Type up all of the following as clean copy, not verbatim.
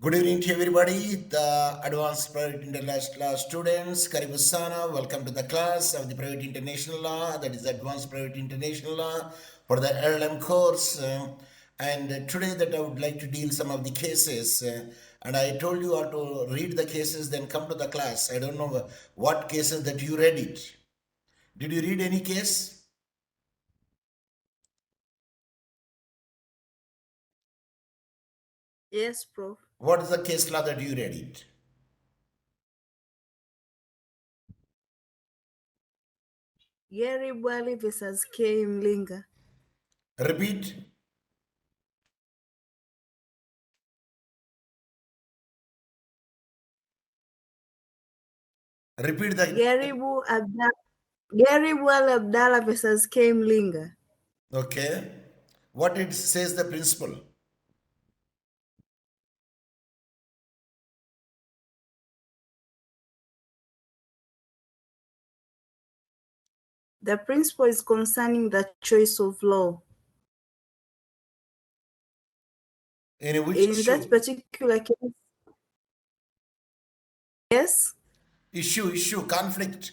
Good evening to everybody, the advanced private international law students. Karibu sana. Welcome to the class of the private international law, that is advanced private international law for the Airline course. And today that I would like to deal some of the cases. And I told you how to read the cases, then come to the class. I don't know what cases that you read it. Did you read any case? Yes, Prof. What is the case law that you read it? Gary Bwali versus K. Mlinga. Repeat. Repeat the. Gary Bwali Abdallah versus K. Mlinga. Okay. What it says the principle? The principle is concerning the choice of law. In which In issue? that particular case, yes, Issue, conflict.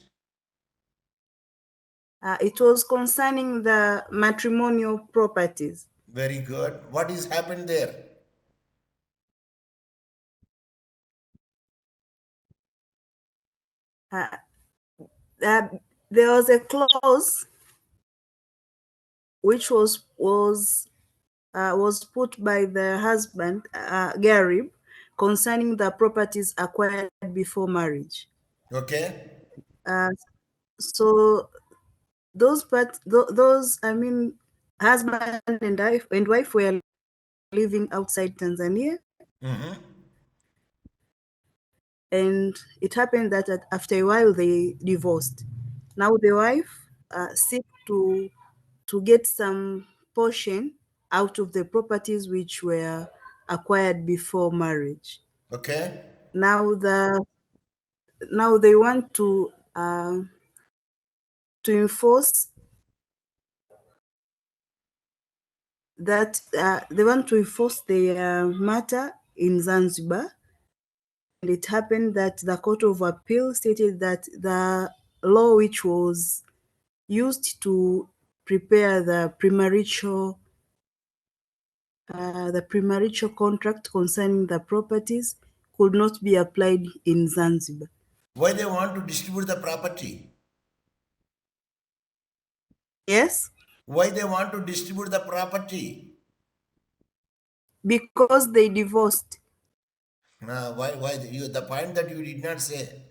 it was concerning the matrimonial properties. Very good. What is happened there? Uh, there was a clause which was put by the husband, Gary, concerning the properties acquired before marriage. Okay. Uh, so husband and wife were living outside Tanzania, Mm-hmm. and it happened that after a while they divorced. Now the wife seek to get some portion out of the properties which were acquired before marriage. Okay. Now they want to enforce that they want to enforce their matter in Zanzibar. And it happened that the Court of Appeal stated that the law which was used to prepare the premarital contract concerning the properties could not be applied in Zanzibar. Why they want to distribute the property? Yes, Why they want to distribute the property? because they divorced. Why you the point that you did not say?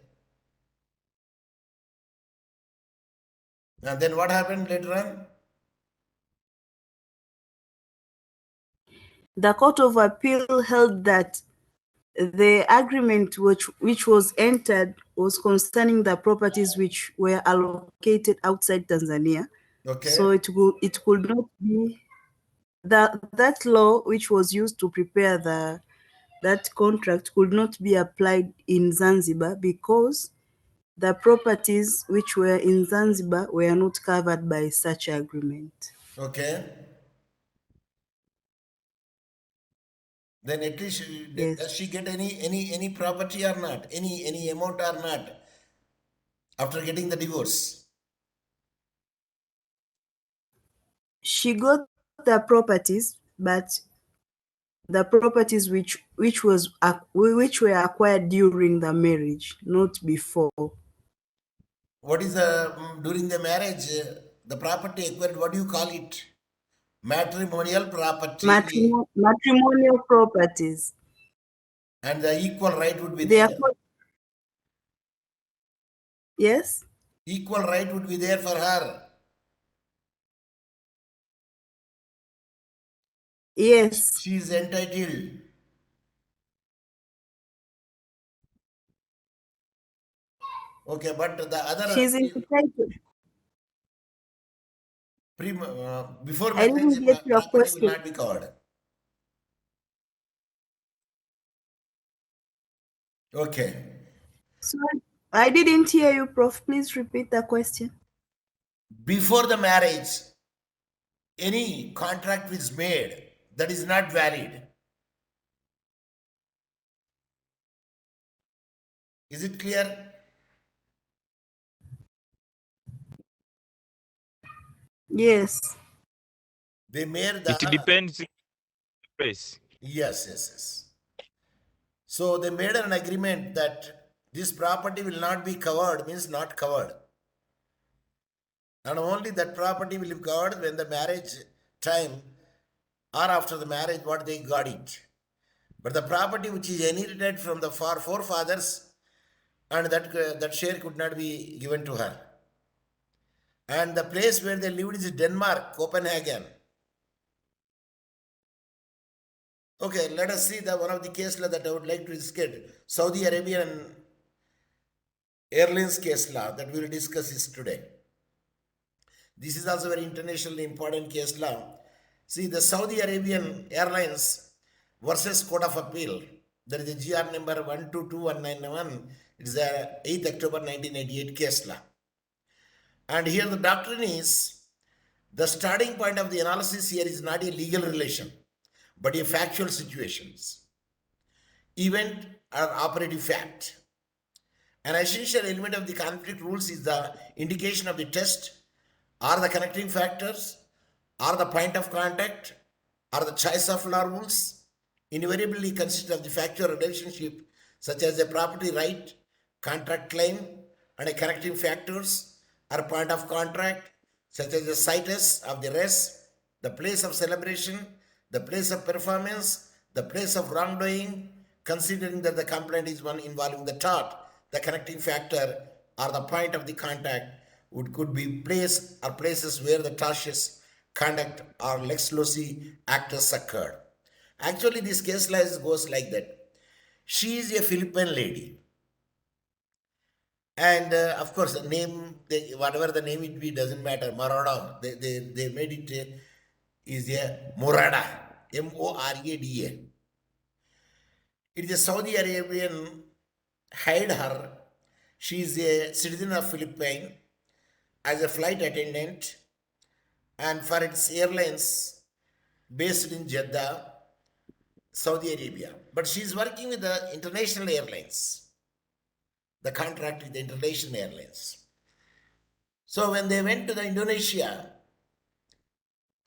And then what happened later on? The Court of Appeal held that the agreement which was entered was concerning the properties which were allocated outside Tanzania. So Okay. it could not be that law which was used to prepare that contract could not be applied in Zanzibar because the properties which were in Zanzibar were not covered by such agreement. Okay. Then at least Yes. does she get any property or not? Any amount or not after getting the divorce? She got the properties, but the properties which were acquired during the marriage, not before. What is the during the marriage the property acquired? What do you call it? Matrimonial property, Matrimonial properties. and the equal right would be They are there. yes, Equal right would be there for her. yes. She is entitled. Okay, but the other She's entitled. before I marriage didn't get your property will question. not be covered. Okay. Sorry, I didn't hear you, Prof. Please repeat the question. Before the marriage, any contract is made that is not valid. Is it clear? Yes. They made the It depends on the place. yes. So they made an agreement that this property will not be covered, means not covered. And only that property will be covered when the marriage time or after the marriage, what they got it. But the property which is inherited from the forefathers, and that share could not be given to her. And the place where they lived is Denmark, Copenhagen. Okay, let us see the one of the case law that I would like to discuss. Saudi Arabian Airlines case law that we will discuss is today. This is also very internationally important case law. See, the Saudi Arabian Airlines versus Court of Appeal. There is a GR number 122191. It is a 8th October 1988 case law. And here the doctrine is the starting point of the analysis here is not a legal relation, but a factual situations, event or operative fact. An essential element of the conflict rules is the indication of the test or the connecting factors or the point of contact or the choice of law rules invariably consist of the factual relationship such as a property right, contract claim, and a connecting factors or point of contract such as the situs of the rest, the place of celebration, the place of performance, the place of wrongdoing, considering that the complaint is one involving the tort, the connecting factor or the point of the contact could be place or places where the tortious conduct or lex loci actus occurred. Actually, this case law goes like that. She is a Philippine lady. And of course, the name, whatever the name it be, doesn't matter. Morada, they made it is a Morada, Morada. It is a Saudi Arabian hired her. She is a citizen of Philippines as a flight attendant and for its airlines based in Jeddah, Saudi Arabia. But she is working with the international airlines, the contract with the international airlines. So when they went to the Indonesia,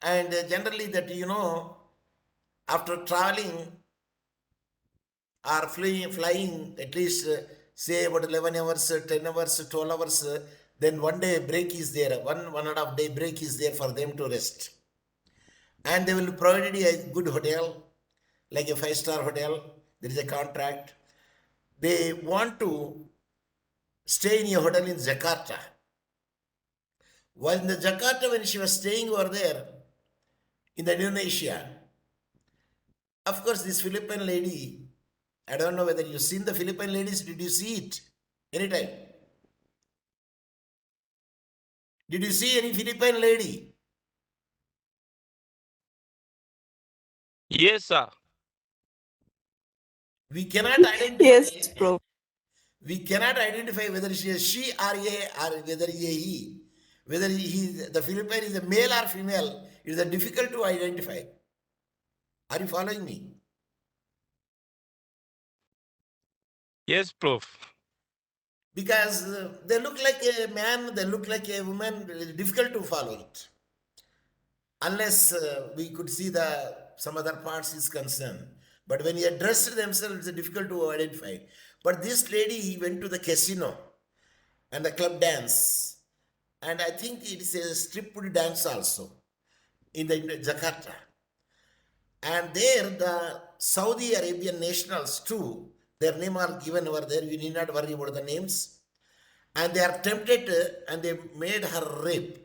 and generally that after traveling or flying at least say about 11 hours, 10 hours, 12 hours, then one day break is there, one and a half day break is there for them to rest. And they will provide you a good hotel, like a 5-star hotel. There is a contract. They want to stay in a hotel in Jakarta. While in the Jakarta, when she was staying over there in the Indonesia, of course, this Philippine lady, I don't know whether you've seen the Philippine ladies. Did you see it anytime? Did you see any Philippine lady? Yes, sir. We cannot identify. Yes, Prof. We cannot identify whether she is she or a or whether he. Whether the Philippine is a male or female, it is difficult to identify. Are you following me? Yes, Prof. Because they look like a man, they look like a woman. It is difficult to follow it, unless we could see the some other parts is concerned. But when you dress themselves, it's difficult to identify. But this lady went to the casino and the club dance, and I think it is a strip dance also in the Jakarta. And there the Saudi Arabian nationals too, their name are given over there. We need not worry about the names. And they are tempted and they made her rape.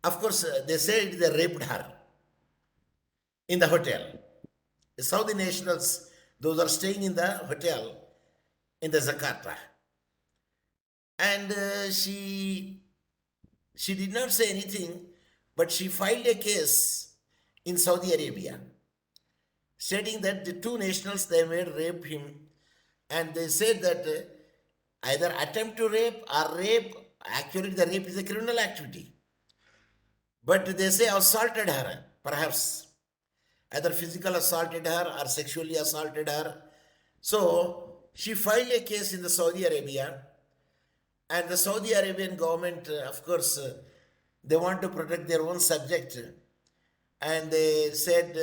Of course, they said they raped her in the hotel. The Saudi nationals, those are staying in the hotel in the Jakarta. And she did not say anything, but she filed a case in Saudi Arabia, stating that the two nationals they made rape him, and they said that either attempt to rape or rape. Actually, the rape is a criminal activity, but they say assaulted her, perhaps either physical assaulted her or sexually assaulted her. So she filed a case in the Saudi Arabia, and the Saudi Arabian government, of course, they want to protect their own subject, and they said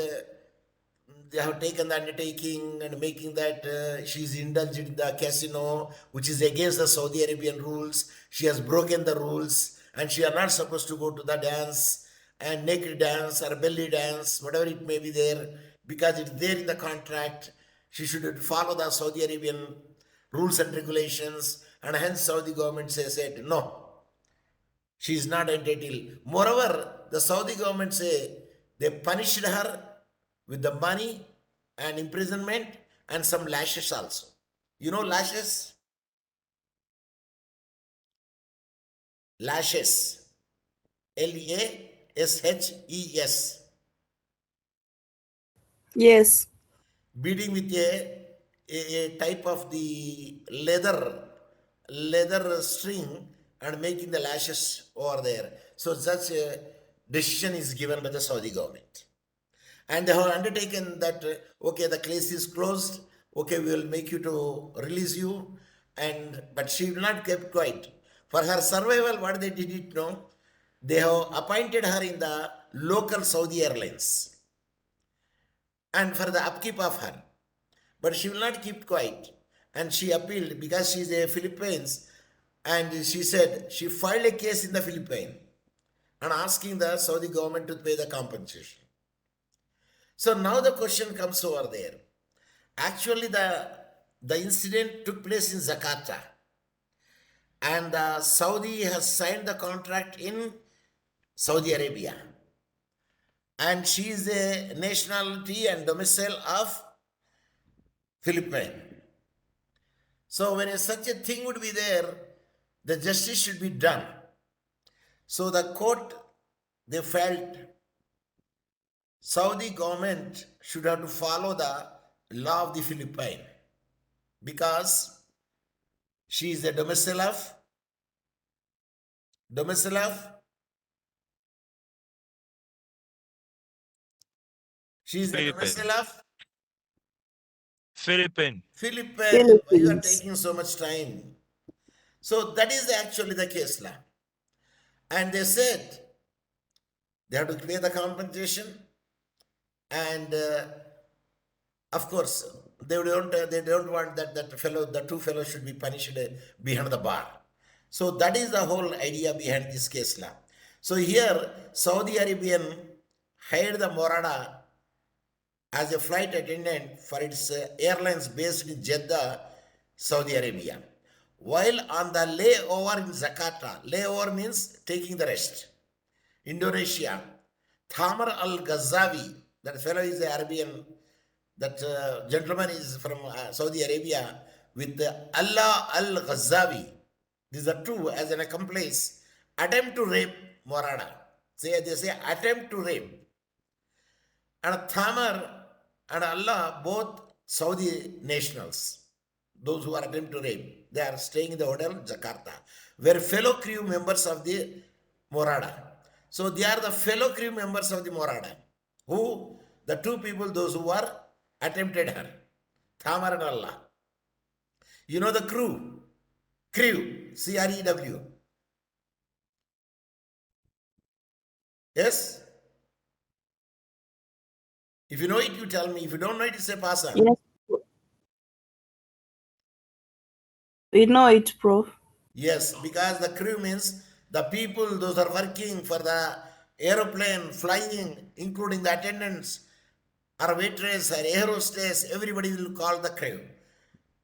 they have taken the undertaking and making that she's indulged in the casino, which is against the Saudi Arabian rules. She has broken the rules, and she are not supposed to go to the dance and naked dance or belly dance, whatever it may be there, because it's there in the contract. She should follow the Saudi Arabian rules and regulations, and hence Saudi government said no, she is not entitled. Moreover, the Saudi government say they punished her with the money and imprisonment and some lashes also. You know lashes? Lashes. Lashes. Yes. Beating with a type of the leather string and making the lashes over there. So such a decision is given by the Saudi government. And they have undertaken that, okay, the case is closed, okay, we will make you to release you, but she will not keep quiet. For her survival, what they did it know, they have appointed her in the local Saudi Airlines and for the upkeep of her. But she will not keep quiet. And she appealed because she is a Philippines, and she said she filed a case in the Philippines and asking the Saudi government to pay the compensation. So now the question comes over there. Actually, the incident took place in Jakarta, and Saudi has signed the contract in Saudi Arabia, and she is a nationality and domicile of Philippines. So when such a thing would be there, the justice should be done. So the court, they felt Saudi government should have to follow the law of the Philippines because she is the domicile of she is the Philippines. domicile of Philippines. Philippines. Why you are Philippines. taking so much time? So that is actually the case law. And they said they have to pay the compensation, and of course they don't want that the two fellows should be punished behind the bar. So that is the whole idea behind this case law. So here Saudi Arabian hired the Morada as a flight attendant for its airlines based in Jeddah, Saudi Arabia. While on the layover in Jakarta, layover means taking the rest, Indonesia, Thamar al-Ghazavi, that fellow is the Arabian, that gentleman is from Saudi Arabia, with Allah al-Ghazavi. These are two as an accomplice, attempt to rape Morada. They say attempt to rape. And Thamar and Allah, both Saudi nationals, those who are attempting to rape, they are staying in the hotel Jakarta, were fellow crew members of the Morada. So they are the fellow crew members of the Morada. Who? The two people, those who are attempted her, Thamar and Allah. You know the crew, CREW. Yes? If you know it, you tell me. If you don't know it, say pass on. Yes. We know it, Prof. Yes, because the crew means the people, those are working for the aeroplane, flying, including the attendants, or waitress, or air hostess, everybody will call the crew,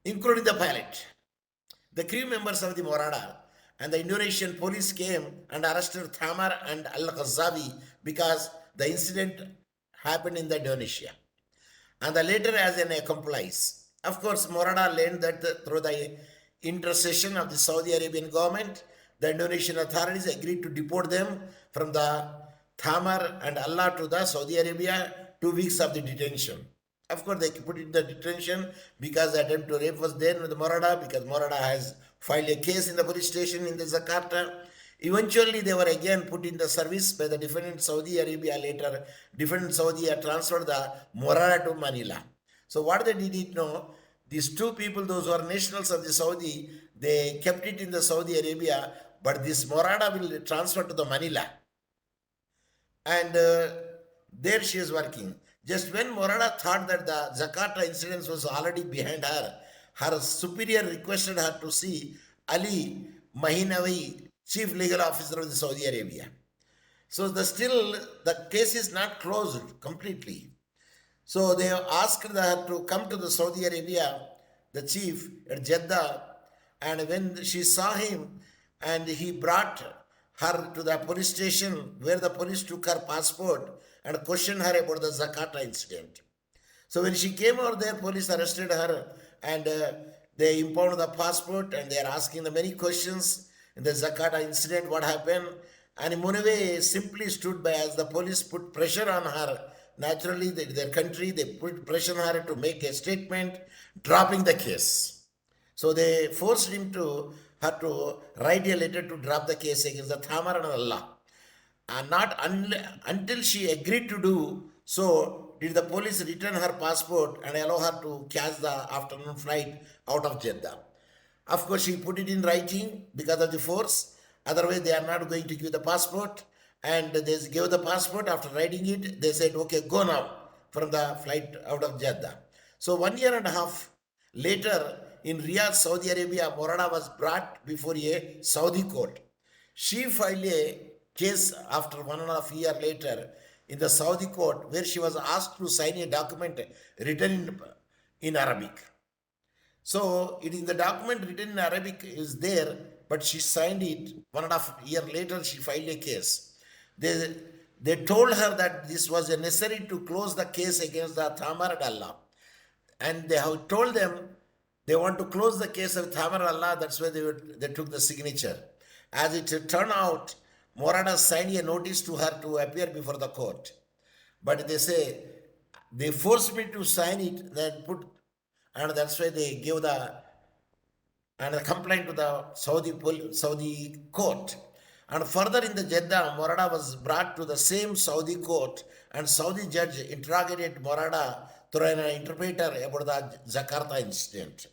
including the pilot. The crew members of the Morada and the Indonesian police came and arrested Thamar and Al-Ghazavi because the incident happened in the Indonesia. And the later as an accomplice. Of course, Morada learned that through the intercession of the Saudi Arabian government, the Indonesian authorities agreed to deport them from the Thamar and Allah to the Saudi Arabia, 2 weeks of the detention. Of course, they put in the detention because the attempt to rape was there with the Morada, because Morada has filed a case in the police station in the Jakarta. Eventually, they were again put in the service by the defendant Saudi Arabia. Later, defendant Saudi transferred the Morada to Manila. So what they did it know, These two people, those who are nationals of the Saudi, they kept it in the Saudi Arabia, but this Morada will transfer to the Manila. And there she is working. Just when Morada thought that the Jakarta incident was already behind her, her superior requested her to see Ali Mahinawi, chief legal officer of the Saudi Arabia. So still the case is not closed completely. So they asked her to come to the Saudi Arabia, the chief at Jeddah, and when she saw him, and he brought her to the police station where the police took her passport and questioned her about the Jakarta incident. So when she came over there, police arrested her and they impounded the passport and they are asking the many questions in the Jakarta incident, what happened. And Munave simply stood by as the police put pressure on her. Naturally, their country, they put pressure on her to make a statement, dropping the case. So they forced her to write a letter to drop the case against the Thamar and Allah. And not until she agreed to do so did the police return her passport and allow her to catch the afternoon flight out of Jeddah. Of course, she put it in writing because of the force. Otherwise, they are not going to give the passport. And they gave the passport. After writing it, they said, okay, go now from the flight out of Jeddah. So 1 year and a half later, in Riyadh, Saudi Arabia, Morada was brought before a Saudi court. She filed a case after 1.5 years later in the Saudi court where she was asked to sign a document written in Arabic. So it is the document written in Arabic is there, but she signed it 1.5 years later. She filed a case. They told her that this was necessary to close the case against the Thamar and Allah, and they have told them they want to close the case of Thamar Allah. That's why they took the signature. As it turned out, Morada signed a notice to her to appear before the court. But they say, they forced me to sign it, and that's why they gave the complaint to the Saudi court. And further in the Jeddah, Morada was brought to the same Saudi court, and Saudi judge interrogated Morada through an interpreter about the Jakarta incident.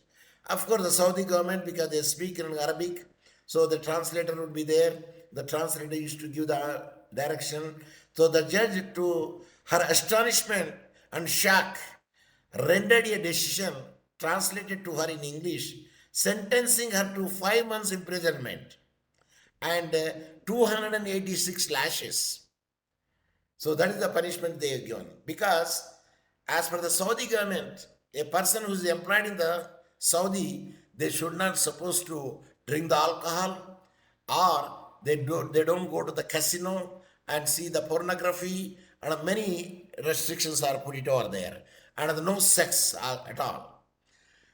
Of course, the Saudi government, because they speak in Arabic, so the translator would be there. The translator used to give the direction. So the judge, to her astonishment and shock, rendered a decision translated to her in English, sentencing her to 5 months imprisonment and 286 lashes. So that is the punishment they have given. Because as per the Saudi government, a person who is employed in the Saudi, they should not supposed to drink the alcohol, or they don't go to the casino and see the pornography, and many restrictions are put it over there, and no sex at all.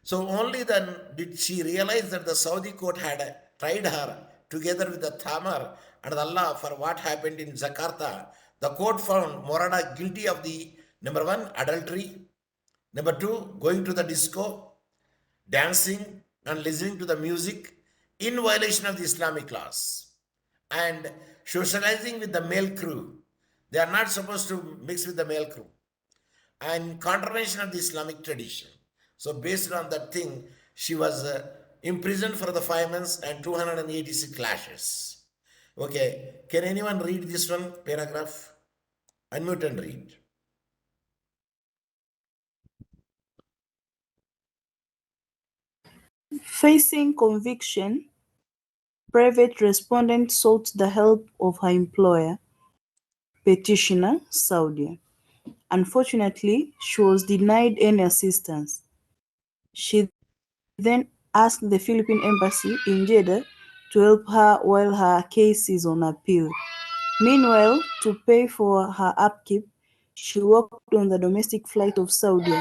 So only then did she realize that the Saudi court had tried her together with the Thamar and Allah for what happened in Jakarta. The court found Morada guilty of the number 1, adultery, number 2, going to the disco, dancing and listening to the music in violation of the Islamic laws, and socializing with the male crew. They are not supposed to mix with the male crew, and contravention of the Islamic tradition. So based on that thing, she was imprisoned for the 5 months and 286 lashes. Okay, can anyone read this one paragraph? Unmute and read. Facing conviction, private respondent sought the help of her employer, petitioner, Saudi. Unfortunately, she was denied any assistance. She then asked the Philippine embassy in Jeddah to help her while her case is on appeal. Meanwhile, to pay for her upkeep, she worked on the domestic flight of Saudi,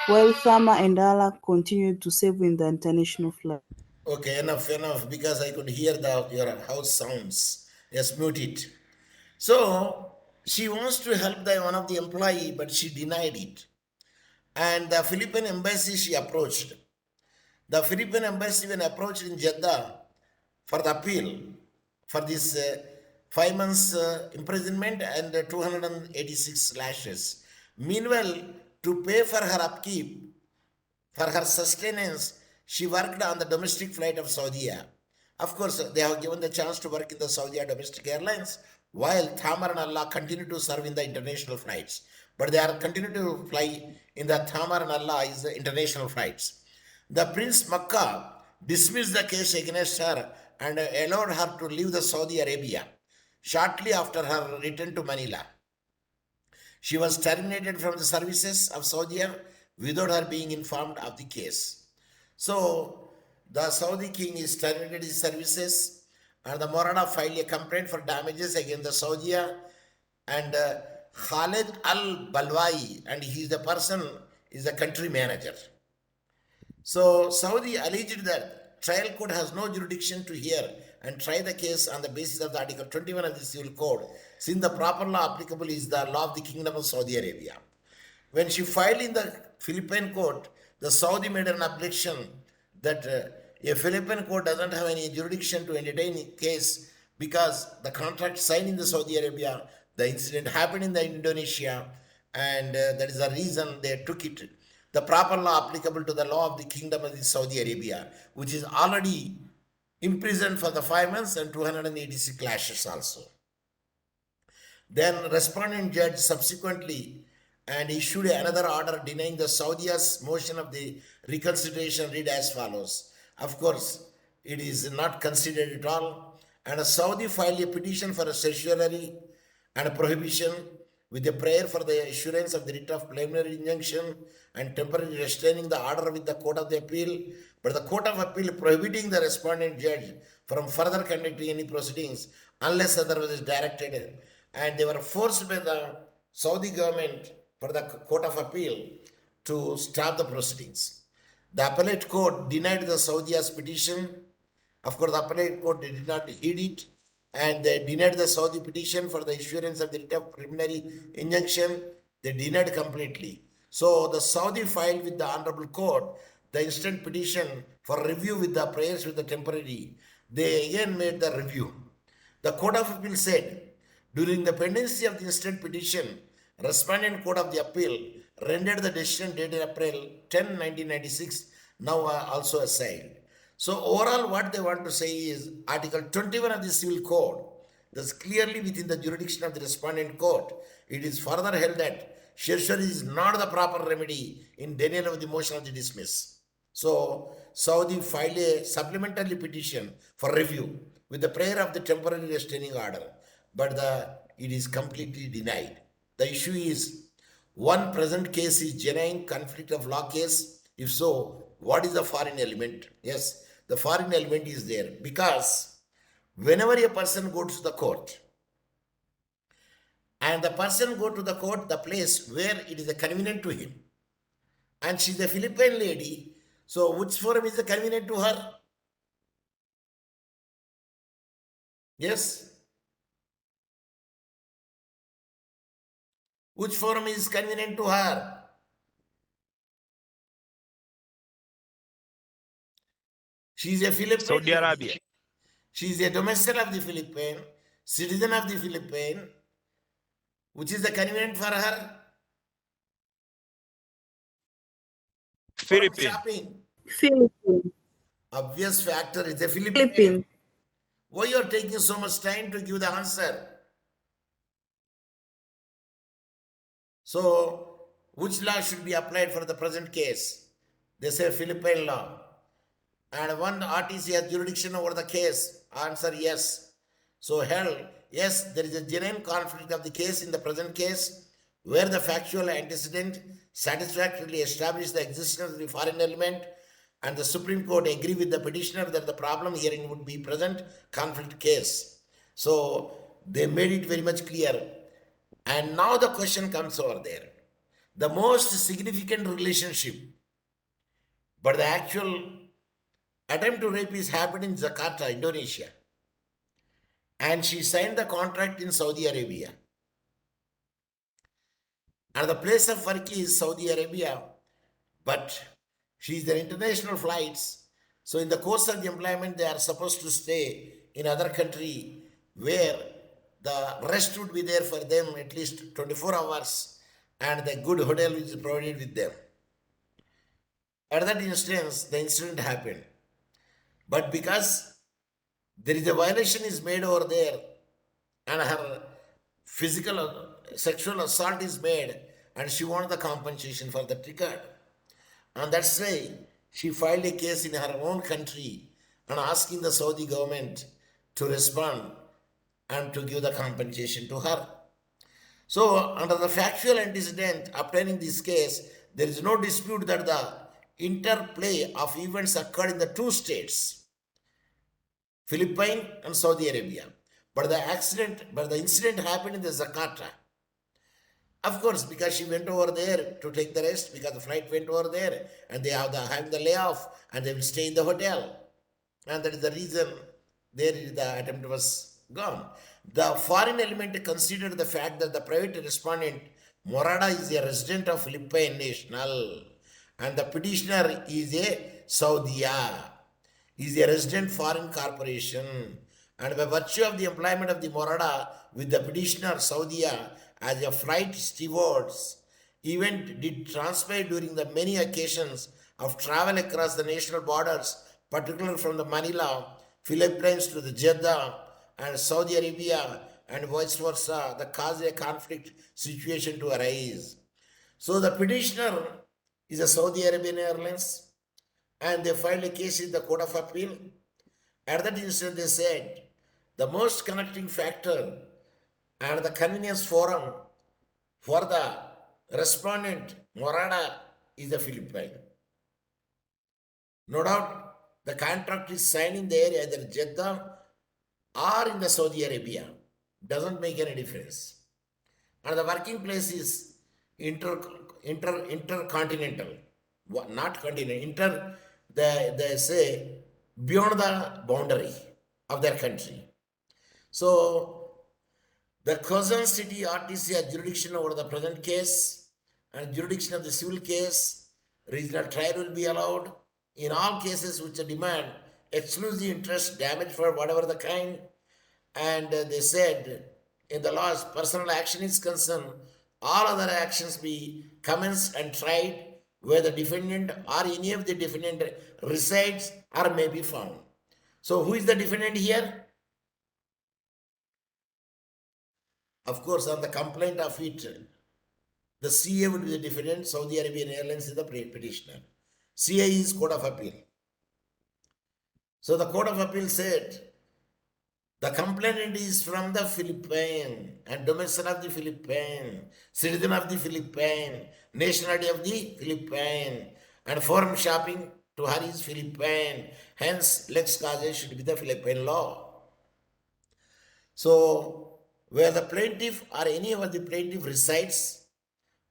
while Thama and Allah continued to serve in the international flight. Okay, enough, because I could hear your house sounds. Yes, mute it. So she wants to help one of the employee, but she denied it. And the Philippine embassy she approached. The Philippine embassy when approached in Jeddah for the appeal for this 5 months imprisonment and 286 lashes. Meanwhile, to pay for her upkeep, For her sustenance, she worked on the domestic flight of Saudi. Of course, they have given the chance to work in the Saudi domestic airlines, while Thamar and Allah continue to serve in the international flights. But they are continue to fly in the Thamar and Allah is the international flights. The Prince Makkah dismissed the case against her and allowed her to leave the Saudi Arabia shortly after her return to Manila. She was terminated from the services of Saudi without her being informed of the case. So, the Saudi king is terminated his services, and the Morana filed a complaint for damages against the Saudi and Khalid al-Balwai, and he is the person, is the country manager. So Saudi alleged that trial court has no jurisdiction to hear and try the case on the basis of the Article 21 of the Civil Code, since the proper law applicable is the law of the Kingdom of Saudi Arabia. When she filed in the Philippine court, the Saudi made an objection that a Philippine court doesn't have any jurisdiction to entertain a case because the contract signed in the Saudi Arabia, the incident happened in the Indonesia, and that is the reason they took it. The proper law applicable to the law of the Kingdom of the Saudi Arabia, which is already imprisoned for the 5 months and 286 lashes also. Then respondent judge subsequently and issued another order denying the Saudi's motion of the reconsideration, read as follows. Of course, it is not considered at all. And a Saudi filed a petition for a certiorari and a prohibition with a prayer for the assurance of the writ of preliminary injunction and temporary restraining the order with the Court of the Appeal, but the Court of Appeal prohibiting the respondent judge from further conducting any proceedings unless otherwise directed, and they were forced by the Saudi government for the Court of Appeal to stop the proceedings. The appellate court denied the Saudi's petition. Of course, the appellate court did not heed it, and they denied the Saudi petition for the issuance of the writ of preliminary injunction. They denied completely. So the Saudi filed with the Honorable Court the instant petition for review with the prayers with the temporary. They again made the review. The Court of Appeal said, during the pendency of the instant petition, respondent Court of the Appeal rendered the decision dated April 10, 1996, now also aside. So overall, what they want to say is Article 21 of the Civil Code, thus clearly within the jurisdiction of the respondent court. It is further held that certiorari is not the proper remedy in denial of the motion of the dismiss. So Saudi filed a supplementary petition for review with the prayer of the temporary restraining order, but it is completely denied. The issue is, one present case is genuine conflict of law case. If so, what is the foreign element? Yes, the foreign element is there because whenever a person goes to the court and the person go to the court, the place where it is convenient to him, and she's a Philippine lady, so which forum is convenient to her? Yes? Which forum is convenient to her? She is a Philippine Saudi lady. Arabia. She is a domestic of the Philippines, citizen of the Philippines, which is the convenient for her? For Philippines. shopping. Philippines. Obvious factor is the Philippines. Philippines. Why you are taking so much time to give the answer? So, which law should be applied for the present case? They say Philippine law. And one RTC has jurisdiction over the case. Answer yes. So hell, yes, there is a genuine conflict of the case in the present case where the factual antecedent satisfactorily established the existence of the foreign element, and the Supreme Court agree with the petitioner that the problem herein would be present conflict case. So they made it very much clear. And now the question comes over there. The most significant relationship, but the actual attempt to rape is happened in Jakarta, Indonesia. And she signed the contract in Saudi Arabia. And the place of work is Saudi Arabia, but she is the international flights. So in the course of the employment, they are supposed to stay in other country where the rest would be there for them at least 24 hours and the good hotel is provided with them. At that instance, the incident happened. But because there is a violation is made over there and her physical sexual assault is made and she wants the compensation for that regard. And that's why she filed a case in her own country and asking the Saudi government to respond and to give the compensation to her. So, under the factual antecedent obtaining this case, there is no dispute that the interplay of events occurred in the two states, Philippines and Saudi Arabia. But the incident happened in the Jakarta. Of course, because she went over there to take the rest, because the flight went over there, and they have having the layoff, and they will stay in the hotel, and that is the reason there the attempt was gone. The foreign element considered the fact that the private respondent Morada is a resident of Philippine national, and the petitioner is a Saudiya, is a resident foreign corporation, and by virtue of the employment of the Morada with the petitioner Saudiya as a flight stewards, event did transpire during the many occasions of travel across the national borders, particularly from the Manila, Philippines to the Jeddah and Saudi Arabia and vice versa, that caused a conflict situation to arise. So the petitioner is a Saudi Arabian Airlines and they filed a case in the Court of Appeal. At that instant, they said the most connecting factor and the convenience forum for the respondent Morada is the Philippine. No doubt, the contract is signed in the area either Jeddah or in the Saudi Arabia. Doesn't make any difference. And the working place is intercontinental, not continental. They say beyond the boundary of their country. So the Quezon City RTC has jurisdiction over the present case and jurisdiction of the civil case. Regional trial will be allowed in all cases which demand exclusive interest, damage for whatever the kind. And they said in the laws, personal action is concerned, all other actions be commenced and tried where the defendant or any of the defendant resides or may be found. So who is the defendant here? Of course, on the complaint of it, the CA would be the defendant, Saudi Arabian Airlines is the petitioner. CA is Court of Appeal. So the Court of Appeal said, the complainant is from the Philippines and domicile of the Philippines, citizen of the Philippines, nationality of the Philippines, and forum shopping to her is Philippines. Hence, lex causa should be the Philippine law. So, where the plaintiff or any of the plaintiff resides,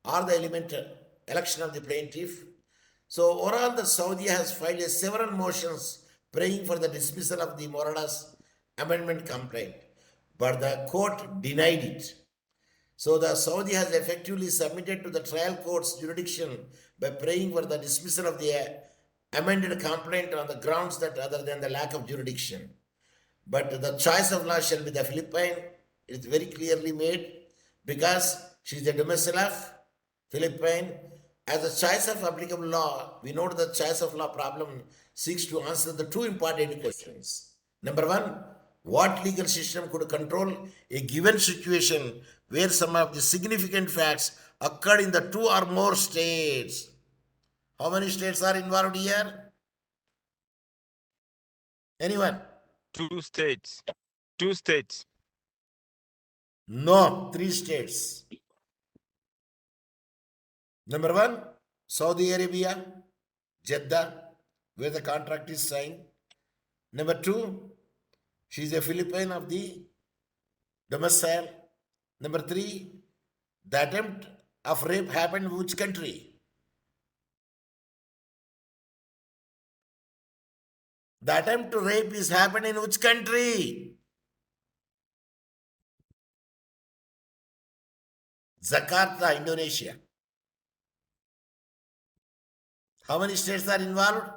or the election of the plaintiff. So, overall, the Saudi has filed several motions praying for the dismissal of the Morada's amendment complaint, but the court denied it. So the Saudi has effectively submitted to the trial court's jurisdiction by praying for the dismissal of the amended complaint on the grounds that other than the lack of jurisdiction. But the choice of law shall be the Philippine. It is very clearly made because she is the domicile of Philippine. As a choice of applicable law, we note the choice of law problem seeks to answer the two important questions. Number one, what legal system could control a given situation where some of the significant facts occurred in the two or more states? How many states are involved here? Anyone? Two states. Two states. No, three states. Number one, Saudi Arabia, Jeddah, where the contract is signed. Number two, she is a Philippine of the domicile. Number three, the attempt of rape happened in which country? The attempt to rape is happened in which country? Jakarta, Indonesia. How many states are involved?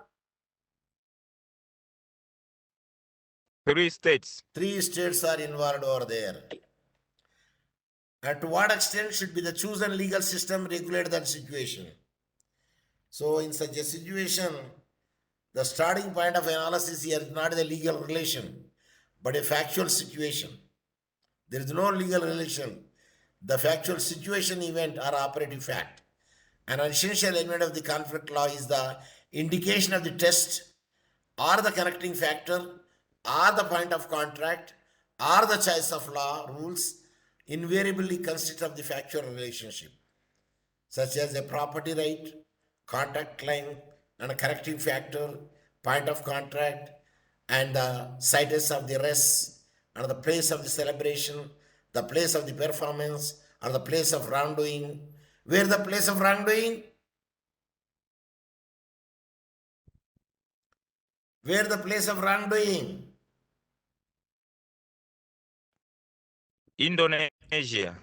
Three states. Three states are involved over there. And to what extent should be the chosen legal system regulate that situation? So, in such a situation, the starting point of analysis here is not the legal relation, but a factual situation. There is no legal relation. The factual situation, event, or operative fact. An essential element of the conflict law is the indication of the test, or the connecting factor, or the point of contract, or the choice of law rules invariably consist of the factual relationship, such as a property right, contract claim, and a correcting factor, point of contract, and the situs of the rest, and the place of the celebration, the place of the performance, or the place of wrongdoing. Where the place of wrongdoing? Where the place of wrongdoing? Indonesia.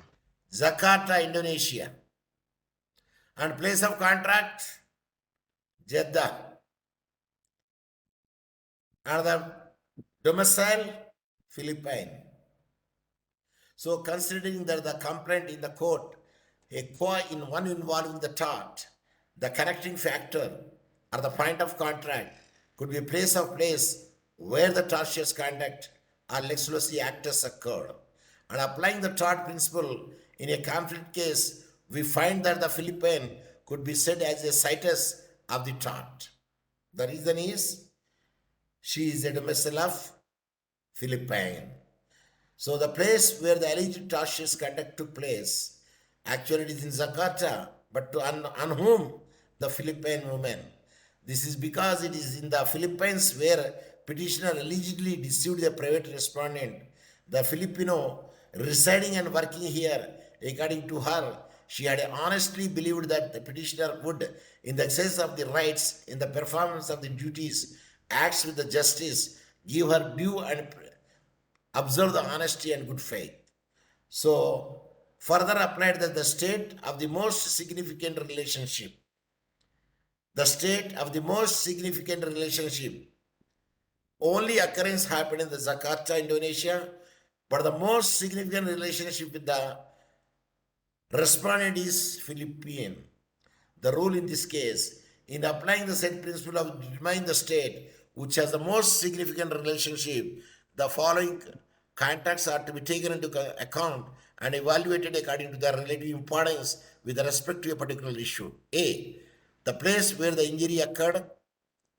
Jakarta, Indonesia. And place of contract? Jeddah. And the domicile? Philippines. So considering that the complaint in the court, in one involving the tort, the connecting factor, or the point of contract could be place where the tortious conduct or lex loci actus occurred. And applying the tort principle in a conflict case, we find that the Philippine could be said as a situs of the tort. The reason is she is a domicile of Philippine. So the place where the alleged tortious conduct took place, actually it is in Jakarta, but on whom? The Philippine woman. This is because it is in the Philippines where petitioner allegedly deceived the private respondent. The Filipino residing and working here, according to her, she had honestly believed that the petitioner would, in the exercise of the rights, in the performance of the duties, acts with the justice, give her due and observe the honesty and good faith. So, further applied that the state of the most significant relationship, only occurrence happened in the Jakarta, Indonesia, but the most significant relationship with the respondent is Philippine. The rule in this case, in applying the said principle of determining the state which has the most significant relationship, the following contacts are to be taken into account and evaluated according to their relative importance with respect to a particular issue. A. The place where the injury occurred.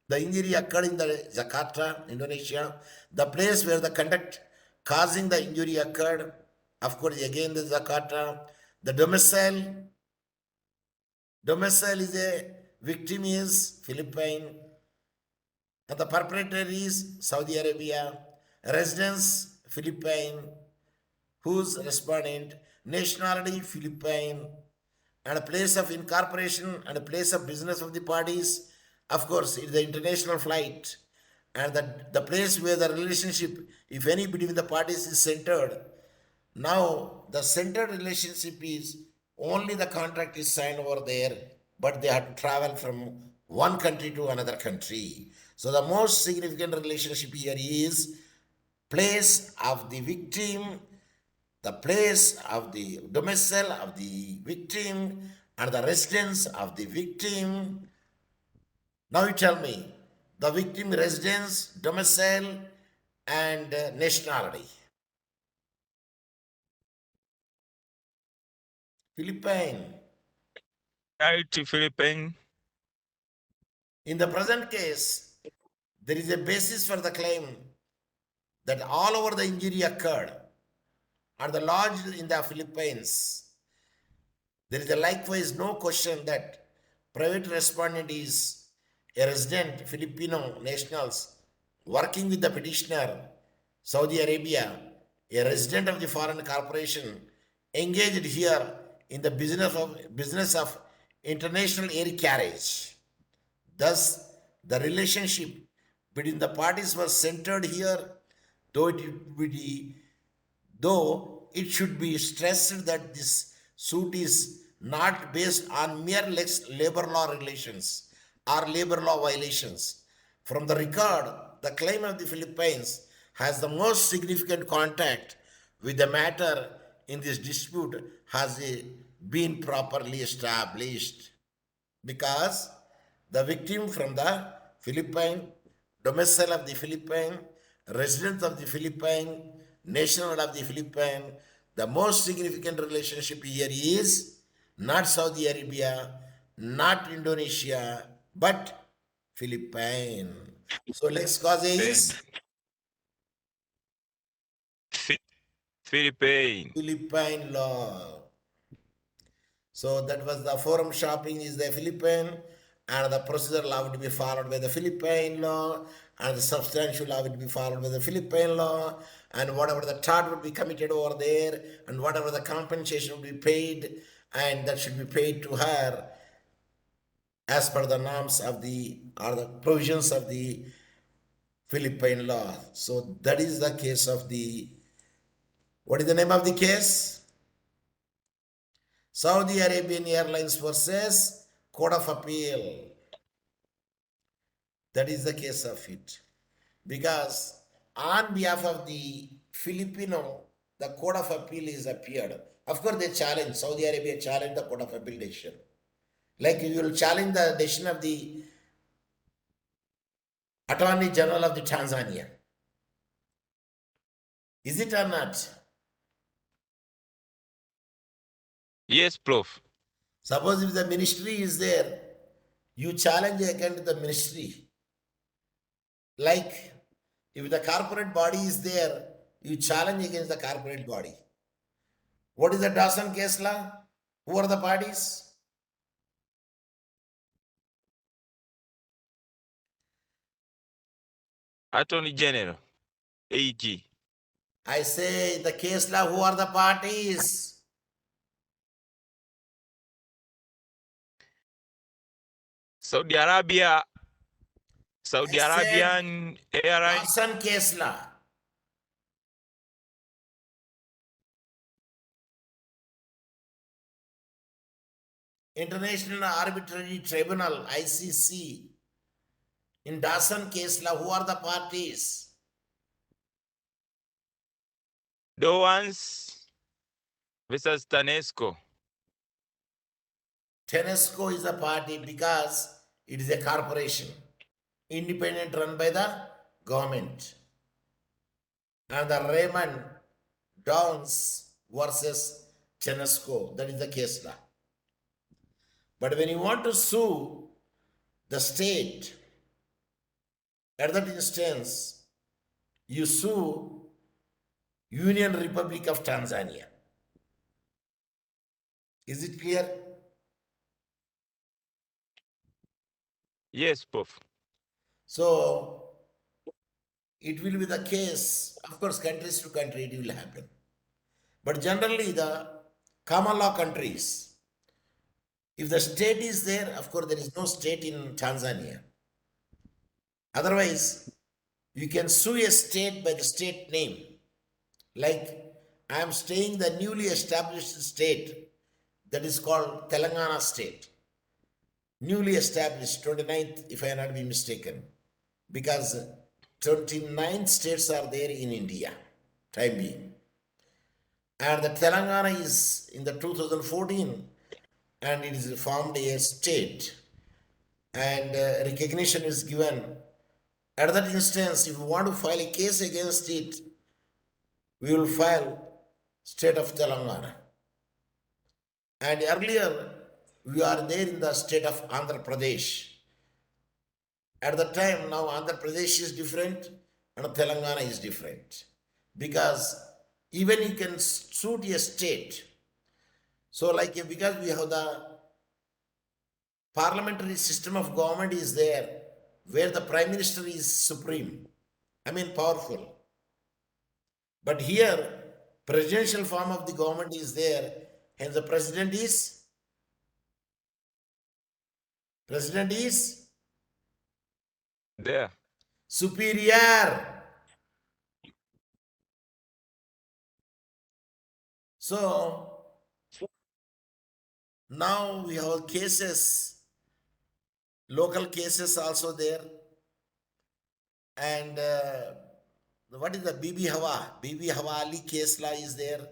The injury occurred in the Jakarta, Indonesia. The place where the conduct causing the injury occurred, of course, again the Jakarta. The domicile is a victim is Philippine, and the perpetrator is Saudi Arabia. Residence Philippine, whose respondent, nationality Philippine, and a place of incorporation and a place of business of the parties, of course, it's the international flight, and the place where the relationship, if any, between the parties is centered. Now, the centered relationship is only the contract is signed over there, but they have to travel from one country to another country. So, the most significant relationship here is place of the victim, the place of the domicile of the victim, and the residence of the victim. Now you tell me, the victim residence, domicile, and nationality. Philippine. Nationality Philippine. In the present case, there is a basis for the claim that all over the injury occurred and the lodged in the Philippines. There is a likewise no question that private respondent is a resident Filipino nationals working with the petitioner, Saudi Arabia, a resident of the foreign corporation engaged here in the business of international air carriage. Thus, the relationship between the parties was centered here, though it should be stressed that this suit is not based on mere labor law relations or labor law violations. From the record, the claim of the Philippines has the most significant contact with the matter in this dispute has been properly established, because The victim from the Philippine, domicile of the Philippine, resident of the Philippine, national of the Philippine. The most significant relationship here is not Saudi Arabia, not Indonesia, but Philippine. So lex causa Philippine. is Philippine. Philippine law. So that was the forum shopping is the Philippine, and the procedure law would be followed by the Philippine law, and the substantial law would be followed by the Philippine law, and whatever the tort would be committed over there, and whatever the compensation would be paid, and that should be paid to her as per the norms of the or the provisions of the Philippine law. So that is the case of the, what is the name of the case? Saudi Arabian Airlines versus Court of Appeal. That is the case of it. Because on behalf of the Filipino, the Court of Appeal is appeared. Of course, they challenge, Saudi Arabia challenged the Court of Appeal decision. Like you will challenge the decision of the Attorney General of the Tanzania. Is it or not? Yes, Prof. Suppose if the ministry is there, you challenge against the ministry. Like if the corporate body is there, you challenge against the corporate body. What is the Dawson case law? Who are the parties? Attorney General. AG. I say the case law, who are the parties? Saudi Arabia. Saudi I said Arabian Airline. Dawson case law. International Arbitrary Tribunal, ICC. In Dawson case law, who are the parties? Dowans versus Tanesco. Tenesco is a party because it is a corporation, independent, run by the government. And the Raymond Downs versus Tenesco, that is the case law. But when you want to sue the state, at that instance, you sue Union Republic of Tanzania. Is it clear? Yes, Prof. So it will be the case, of course, countries to country it will happen. But generally, the common law countries, if the state is there, of course, there is no state in Tanzania. Otherwise, you can sue a state by the state name. Like I am staying the newly established state that is called Telangana state. Newly established, 29th, if I am not be mistaken, because 29 states are there in India, time being. And the Telangana is in the 2014, and it is formed a state, and recognition is given. At that instance, if you want to file a case against it, we will file state of Telangana. And earlier, we are there in the state of Andhra Pradesh. At the time, now Andhra Pradesh is different and Telangana is different. Because even you can suit a state. So like because we have the parliamentary system of government is there, where the prime minister is supreme, I mean powerful. But here, presidential form of the government is there, and the president is There. superior. So now we have cases, local cases also there. And what is the Bibi Hawa? Bibi Hawa Ali case law is there.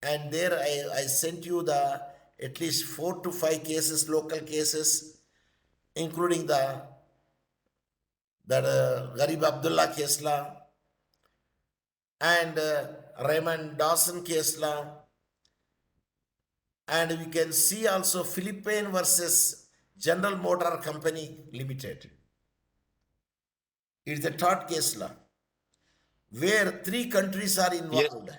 And there I sent you the at least 4 to 5 cases, local cases. including that Garib Abdullah case law and Raymond Dawson case law, and we can see also Philippine versus General Motor Company Limited. It is the third case law where three countries are Yes. involved.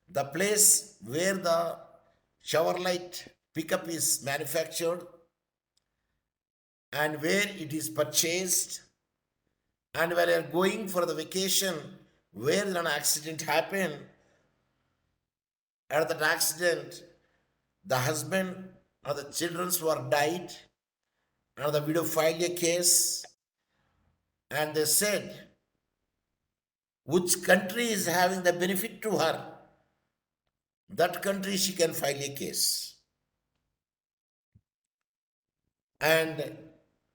The place where the shower light pickup is manufactured and where it is purchased, and when you are going for the vacation where an accident happened. At that accident, the husband or the children were died, and the widow filed a case, and they said which country is having the benefit to her, that country she can file a case. And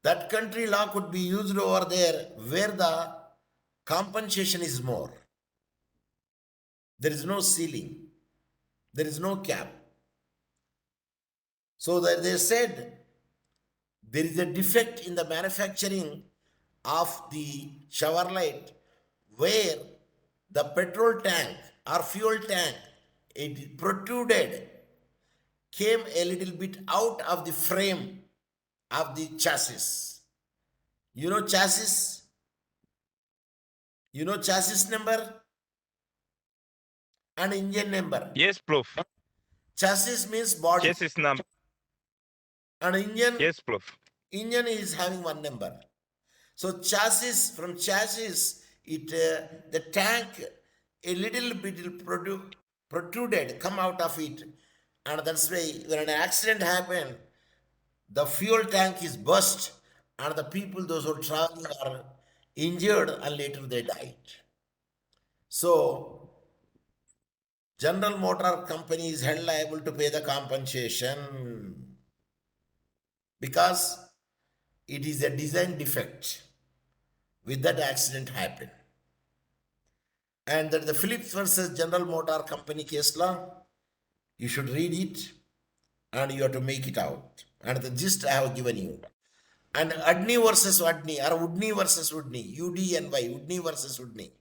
that country law could be used over there where the compensation is more. There is no ceiling, there is no cap. So that they said there is a defect in the manufacturing of the shower light where the petrol tank or fuel tank, it protruded, came a little bit out of the frame of the chassis. You know chassis? You know chassis number and engine number. Yes, Prof. Chassis means body, Chassis number. and Yes, Prof. engine is having one number. So chassis, from chassis, it the tank a little bit protruded, come out of it, and that's why when an accident happened, the fuel tank is burst, and the people, those who are traveling, are injured, and later they died. So General Motor Company is held liable to pay the compensation because it is a design defect with that accident happened. And that the Phillips versus General Motor Company case law, you should read it and you have to make it out. And the gist I have given you. And Udny versus Udny, or Woodney versus Woodney, UDNY, Woodney versus Woodney.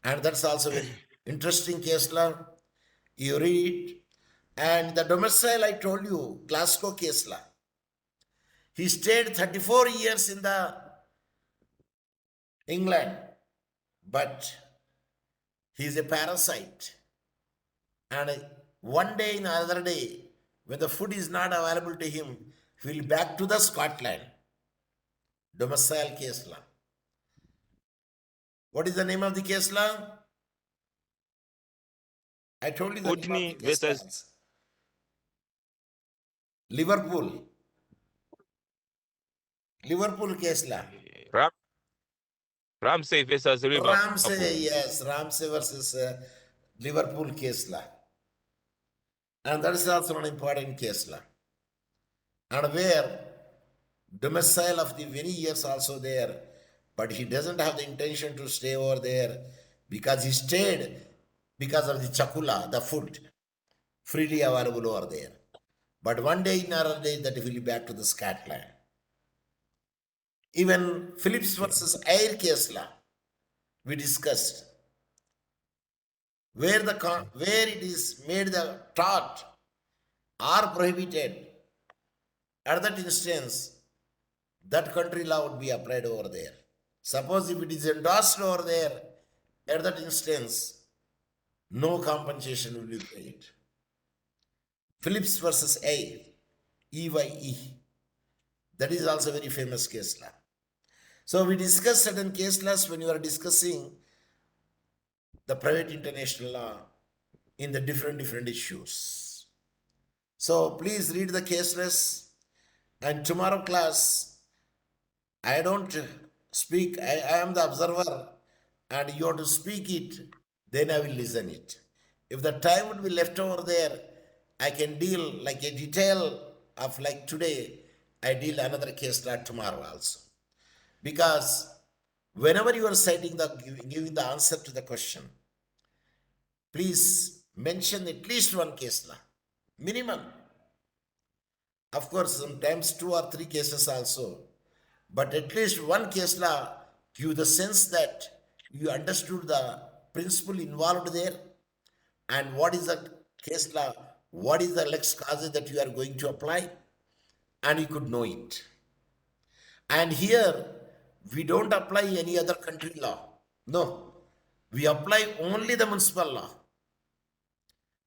And that's also very interesting case law. You read it. And the domicile, I told you, Glasgow case law. He stayed 34 years in the England, but he is a parasite. And one day in another day, when the food is not available to him, he will back to the Scotland. Domicile case law. What is the name of the case law? I told you the name of the Woodney case versus laws. Liverpool. Liverpool case law. Ram Ramsey versus River. Ramsey, yes, Ramsey versus Liverpool case law. And that is also an important case law. And where domicile of the many years also there, but he doesn't have the intention to stay over there because he stayed because of the chakula, the food, freely available over there. But one day in another day that he will be back to the Scotland. Even Phillips versus Air case law, we discussed, where it is made the taught or prohibited, at that instance, that country law would be applied over there. Suppose if it is endorsed over there, at that instance, no compensation will be paid. Phillips versus EYE. That is also a very famous case law. So we discuss certain case laws when you are discussing the private international law in the different issues. So please read the case laws, and tomorrow class, I don't speak, I am the observer, and you have to speak it, then I will listen it. If the time would be left over there, I can deal like a detail of like today, I deal another case law tomorrow also. Because whenever you are citing giving the answer to the question, please mention at least one case law, minimum. Of course, sometimes 2 or 3 cases also. But at least one case law give the sense that you understood the principle involved there and what is the case law, what is the lex causa that you are going to apply, and you could know it. And here, we don't apply any other country law. No, we apply only the municipal law.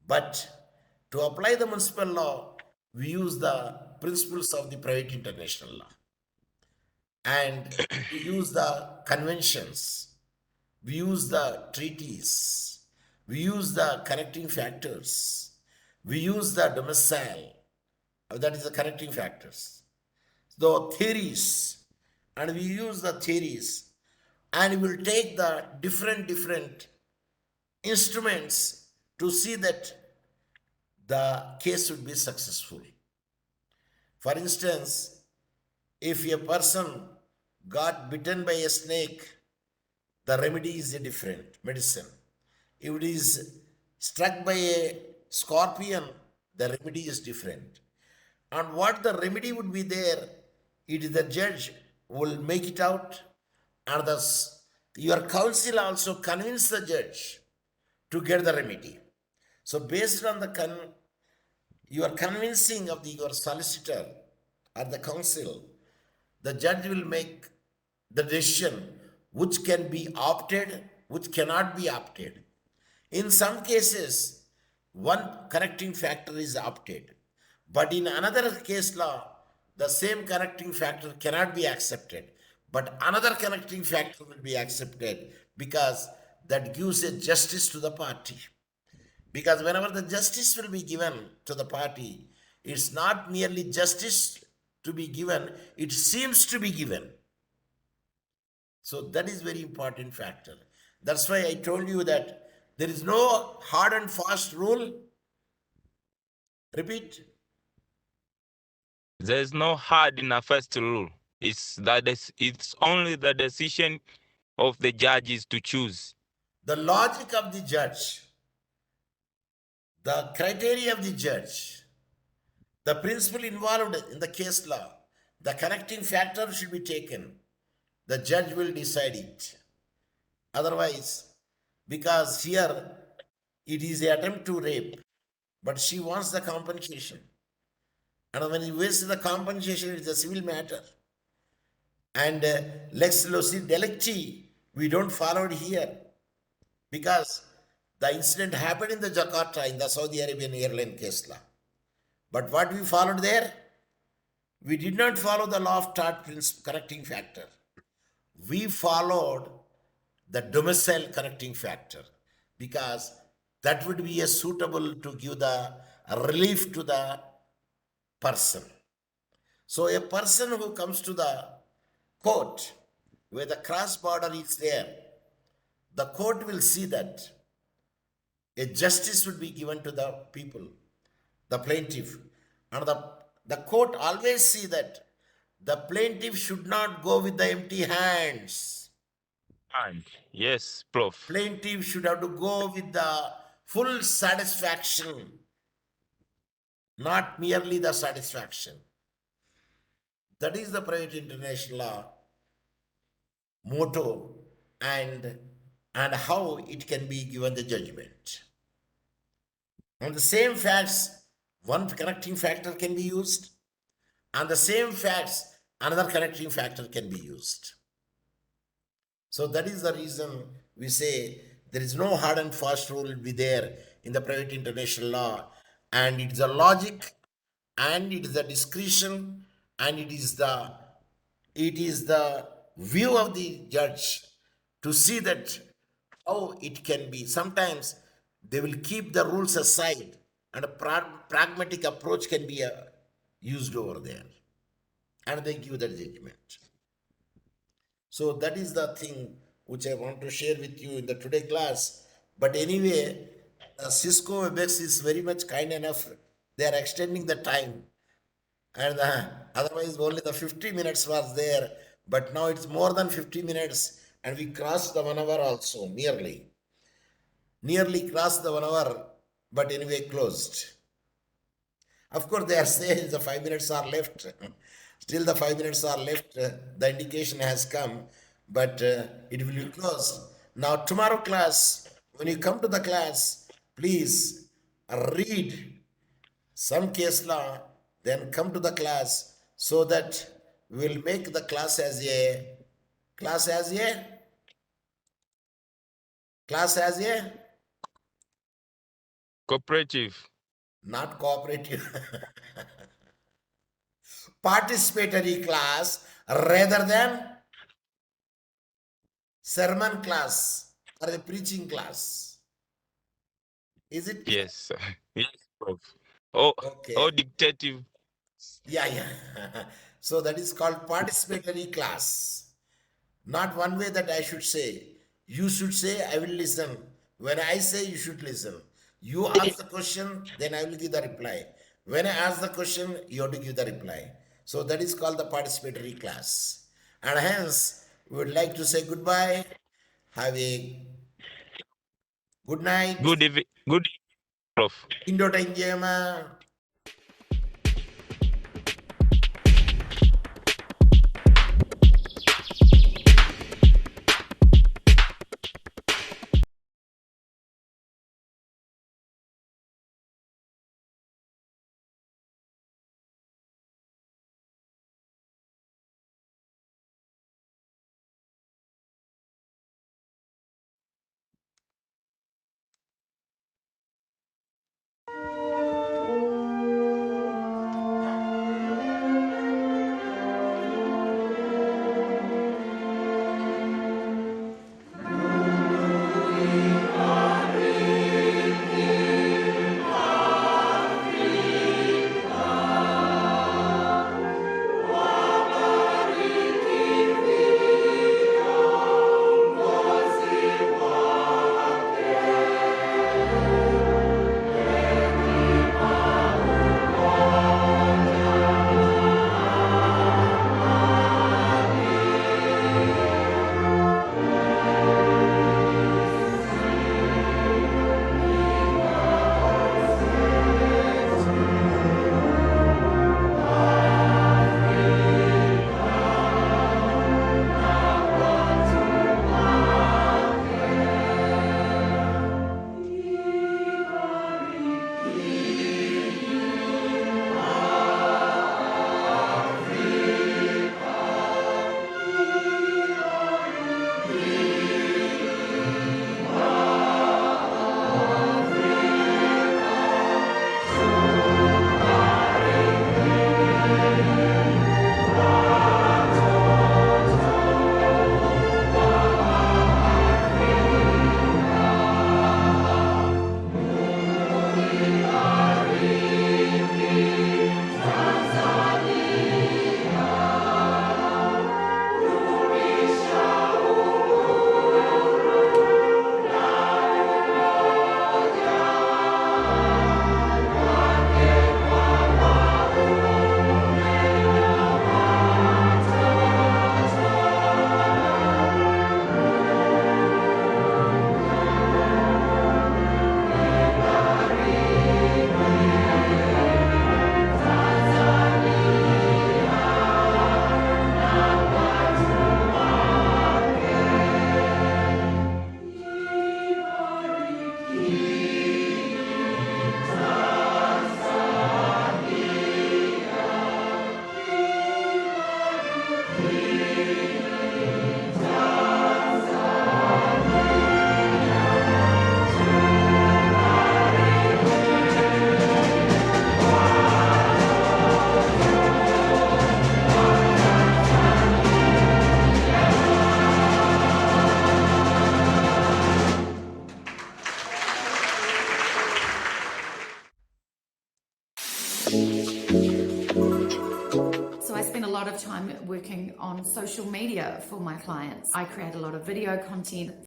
But to apply the municipal law, we use the principles of the private international law. And we use the conventions, we use the treaties, we use the connecting factors, we use the domicile, that is the connecting factors, the theories, and we use the theories, and we will take the different instruments to see that the case would be successful. For instance, if a person got bitten by a snake, the remedy is a different medicine. If it is struck by a scorpion, the remedy is different. And what the remedy would be there, it is the judge who will make it out, and your counsel also convince the judge to get the remedy. So based on your convincing of your solicitor or the counsel, the judge will make the decision which can be opted, which cannot be opted. In some cases, one connecting factor is opted, but in another case law, the same connecting factor cannot be accepted, but another connecting factor will be accepted because that gives a justice to the party. Because whenever the justice will be given to the party, it's not merely justice to be given, it seems to be given. So that is very important factor. That's why I told you that there is no hard and fast rule. Repeat. There's no hard and fast rule. It's only the decision of the judges to choose. The logic of the judge, the criteria of the judge, the principle involved in the case law, the connecting factor should be taken. The judge will decide it. Otherwise, because here it is an attempt to rape, but she wants the compensation. And when you waste the compensation, it's a civil matter. And lex loci delicti, we don't follow it here because the incident happened in the Jakarta in the Saudi Arabian airline case law. But what we followed there, we did not follow the law of tort correcting factor. We followed the domicile correcting factor because that would be a suitable to give the relief to the person. So a person who comes to the court where the cross border is there, the court will see that a justice would be given to the people, the plaintiff. And the court always see that the plaintiff should not go with the empty hands. And yes, Prof. Plaintiff should have to go with the full satisfaction, not merely the satisfaction. That is the private international law motto and how it can be given the judgment. On the same facts, one connecting factor can be used. On the same facts, another connecting factor can be used. So that is the reason we say there is no hard and fast rule will be there in the private international law, and it is a logic, and it is a discretion, and it is the view of the judge to see that how it can be. Sometimes they will keep the rules aside, and a pragmatic approach can be used over there, and they give the judgment. So that is the thing which I want to share with you in the today class. But anyway, Cisco WebEx is very much kind enough. They are extending the time. And otherwise only the 50 minutes was there. But now it's more than 50 minutes. And we crossed the 1 hour also, nearly. Nearly crossed the 1 hour, but anyway closed. Of course, they are saying the 5 minutes are left. Still, the 5 minutes are left. The indication has come, but it will be closed. Now, tomorrow class, when you come to the class, please read some case law, then come to the class so that we will make the class as a class as a class as a Cooperative. not cooperative participatory class rather than sermon class or a preaching class. Is it clear? Yes. Yes, Prof. Oh, Okay. oh, dictative. Yeah. So that is called participatory class. Not one way that I should say. You should say, I will listen. When I say, you should listen. You ask the question, then I will give the reply. When I ask the question, you have to give the reply. So that is called the participatory class. And hence, we would like to say goodbye. Have a good night. Good evening. Good evening, Prof. Indotanjema. So I spend a lot of time working on social media for my clients. I create a lot of video content